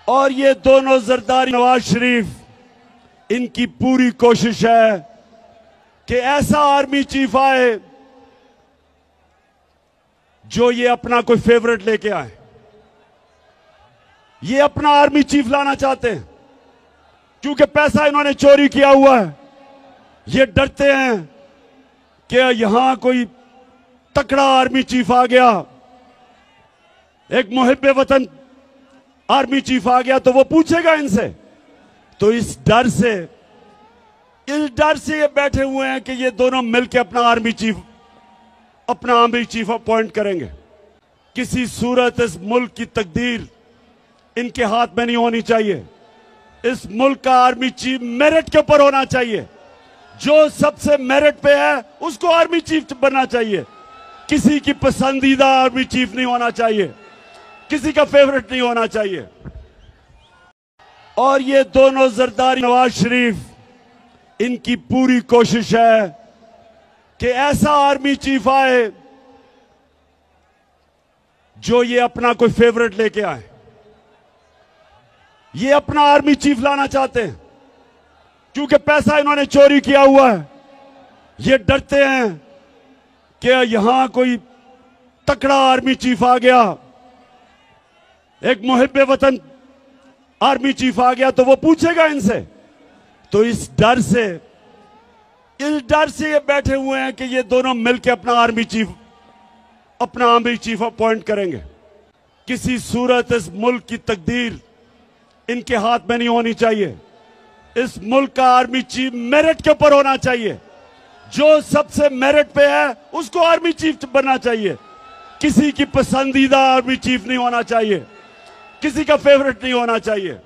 और ये दोनों जरदारी नवाज शरीफ, इनकी पूरी कोशिश है कि ऐसा आर्मी चीफ आए जो ये अपना कोई फेवरेट लेके आए। ये अपना आर्मी चीफ लाना चाहते हैं क्योंकि पैसा इन्होंने चोरी किया हुआ है। ये डरते हैं कि यहां कोई तकड़ा आर्मी चीफ आ गया, एक मुहिब्बे वतन आर्मी चीफ आ गया तो वो पूछेगा इनसे। तो इस डर से ये बैठे हुए हैं कि ये दोनों मिलकर अपना आर्मी चीफ अपॉइंट करेंगे। किसी सूरत इस मुल्क की तकदीर इनके हाथ में नहीं होनी चाहिए। इस मुल्क का आर्मी चीफ मेरिट के ऊपर होना चाहिए। जो सबसे मेरिट पे है उसको आर्मी चीफ बनना चाहिए। किसी की पसंदीदा आर्मी चीफ नहीं होना चाहिए, किसी का फेवरेट नहीं होना चाहिए। और ये दोनों जरदारी नवाज शरीफ, इनकी पूरी कोशिश है कि ऐसा आर्मी चीफ आए जो ये अपना कोई फेवरेट लेके आए। ये अपना आर्मी चीफ लाना चाहते हैं क्योंकि पैसा इन्होंने चोरी किया हुआ है। ये डरते हैं कि यहां कोई तकड़ा आर्मी चीफ आ गया, एक मुहिब्बे वतन आर्मी चीफ आ गया तो वो पूछेगा इनसे। तो इस डर से ये बैठे हुए हैं कि ये दोनों मिलकर अपना आर्मी चीफ अपॉइंट करेंगे। किसी सूरत इस मुल्क की तकदीर इनके हाथ में नहीं होनी चाहिए। इस मुल्क का आर्मी चीफ मेरिट के ऊपर होना चाहिए। जो सबसे मेरिट पे है उसको आर्मी चीफ बनना चाहिए। किसी की पसंदीदा आर्मी चीफ नहीं होना चाहिए, किसी का फेवरेट नहीं होना चाहिए।